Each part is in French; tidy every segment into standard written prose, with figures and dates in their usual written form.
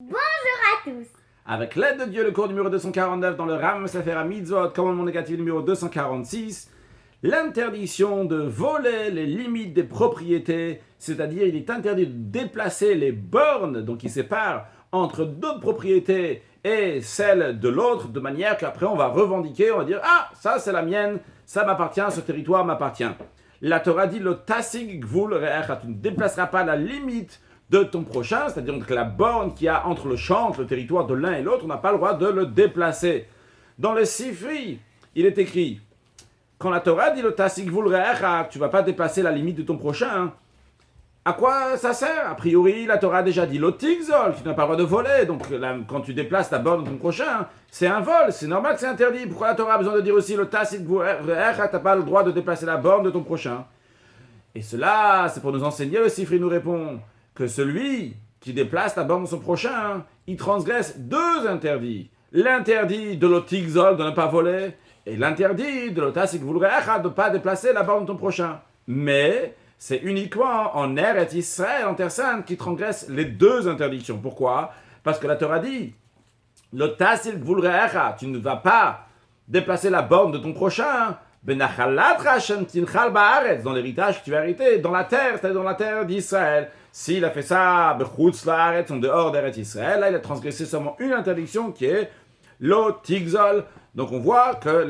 Bonjour à tous. Avec l'aide de Dieu, le cours numéro 249 dans le Ram Sefer HaMitzvot, commandement négatif numéro 246, l'interdiction de voler les limites des propriétés, c'est-à-dire il est interdit de déplacer les bornes donc qui séparent entre d'autres propriétés et celles de l'autre, de manière qu'après on va revendiquer, on va dire « Ah, ça c'est la mienne, ça m'appartient, ce territoire m'appartient ». La Torah dit « Le tasig gvul re'echa » tu ne déplaceras pas la limite de ton prochain, c'est-à-dire que la borne qu'il y a entre le champ, entre le territoire de l'un et l'autre, on n'a pas le droit de le déplacer. Dans le Sifri, il est écrit, quand la Torah dit le tasig gvul re'echa, tu ne vas pas dépasser la limite de ton prochain, à quoi ça sert? A priori, la Torah a déjà dit le tigzol, tu n'as pas le droit de voler, donc là, quand tu déplaces la borne de ton prochain, c'est un vol, c'est normal que c'est interdit. Pourquoi la Torah a besoin de dire aussi le tasig gvul re'echa, tu n'as pas le droit de déplacer la borne de ton prochain? Et cela, c'est pour nous enseigner, le Sifri nous répond que celui qui déplace la borne de son prochain, il transgresse deux interdits. L'interdit de l'otigzol, de ne pas voler, et l'interdit de l'otasik vulrecha, de ne pas déplacer la borne de ton prochain. Mais c'est uniquement en Eretz Israël, en Terre Sainte, qui transgresse les deux interdictions. Pourquoi? Parce que la Torah dit, l'otasik vulrecha, tu ne vas pas déplacer la borne de ton prochain, dans l'héritage que tu vas hériter, dans la terre, c'est-à-dire dans la terre d'Israël. S'il a fait ça, en dehors d'Eretz Israël, là il a transgressé seulement une interdiction qui est l'otigzol. Donc on voit que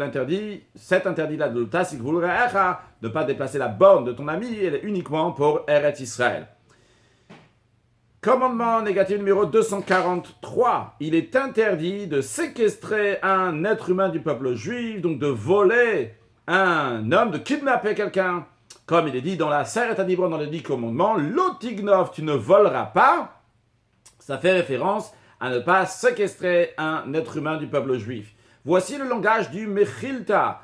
cet interdit-là de l'otasik vul re'echa, de ne pas déplacer la borne de ton ami, elle est uniquement pour Eretz Israël. Commandement négatif numéro 243. Il est interdit de séquestrer un être humain du peuple juif, donc de voler un homme, de kidnapper quelqu'un. Comme il est dit dans la Seret HaDibron, dans les 10 commandements, l'otignov, tu ne voleras pas. Ça fait référence à ne pas séquestrer un être humain du peuple juif. Voici le langage du Mechilta.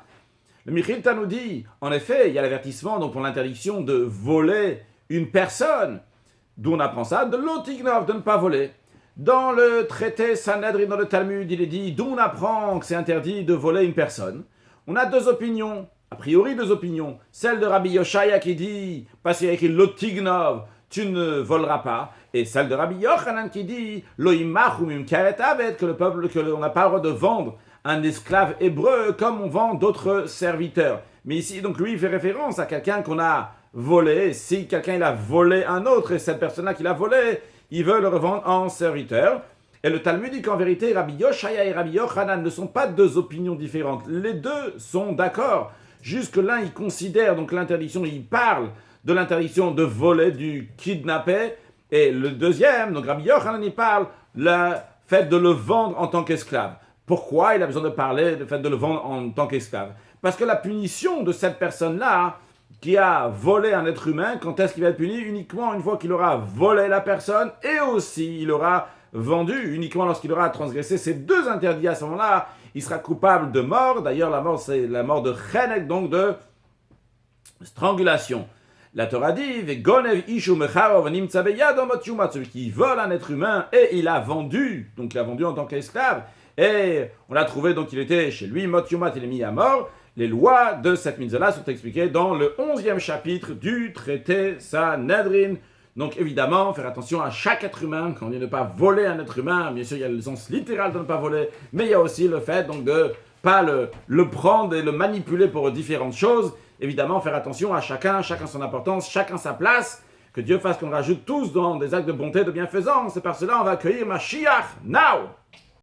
Le Mechilta nous dit, en effet, il y a l'avertissement donc pour l'interdiction de voler une personne. D'où on apprend ça, de l'otignov, de ne pas voler. Dans le traité Sanhedrin, dans le Talmud, il est dit, d'où on apprend que c'est interdit de voler une personne. On a deux opinions. A priori, deux opinions. Celle de Rabbi Yoshaya qui dit, parce qu'il y a écrit l'otignov, tu ne voleras pas. Et celle de Rabbi Yochanan qui dit, loimachumim karet aved, que le peuple, on n'a pas le droit de vendre un esclave hébreu comme on vend d'autres serviteurs. Mais ici, donc, lui, il fait référence à quelqu'un qu'on a volé. Si quelqu'un il a volé un autre, et cette personne-là qui l'a volé, il veut le revendre en serviteur. Et le Talmud dit qu'en vérité, Rabbi Yoshaya et Rabbi Yochanan ne sont pas deux opinions différentes. Les deux sont d'accord. Jusque l'un, il considère donc l'interdiction, il parle de l'interdiction de voler, du kidnapper. Et le deuxième, donc Rabbi Yochanan, il parle le fait de le vendre en tant qu'esclave. Pourquoi il a besoin de parler du fait de le vendre en tant qu'esclave? Parce que la punition de cette personne-là, qui a volé un être humain, quand est-ce qu'il va être puni? Uniquement une fois qu'il aura volé la personne et aussi il aura vendu, uniquement lorsqu'il aura transgressé ces deux interdits. À ce moment-là, il sera coupable de mort. D'ailleurs, la mort, c'est la mort de chenek, donc de strangulation. La Torah dit, celui qui vole un être humain et il a vendu, donc il a vendu en tant qu'esclave, et on l'a trouvé, donc il était chez lui, mot yumat, il est mis à mort. Les lois de cette mitzvah sont expliquées dans le 11e chapitre du traité Sanhedrin. Donc évidemment, faire attention à chaque être humain, quand on dit ne pas voler un être humain, bien sûr il y a le sens littéral de ne pas voler, mais il y a aussi le fait donc de ne pas le prendre et le manipuler pour différentes choses. Évidemment, faire attention à chacun son importance, chacun sa place, que Dieu fasse qu'on rajoute tous dans des actes de bonté, de bienfaisance, et par cela on va accueillir Mashiach now.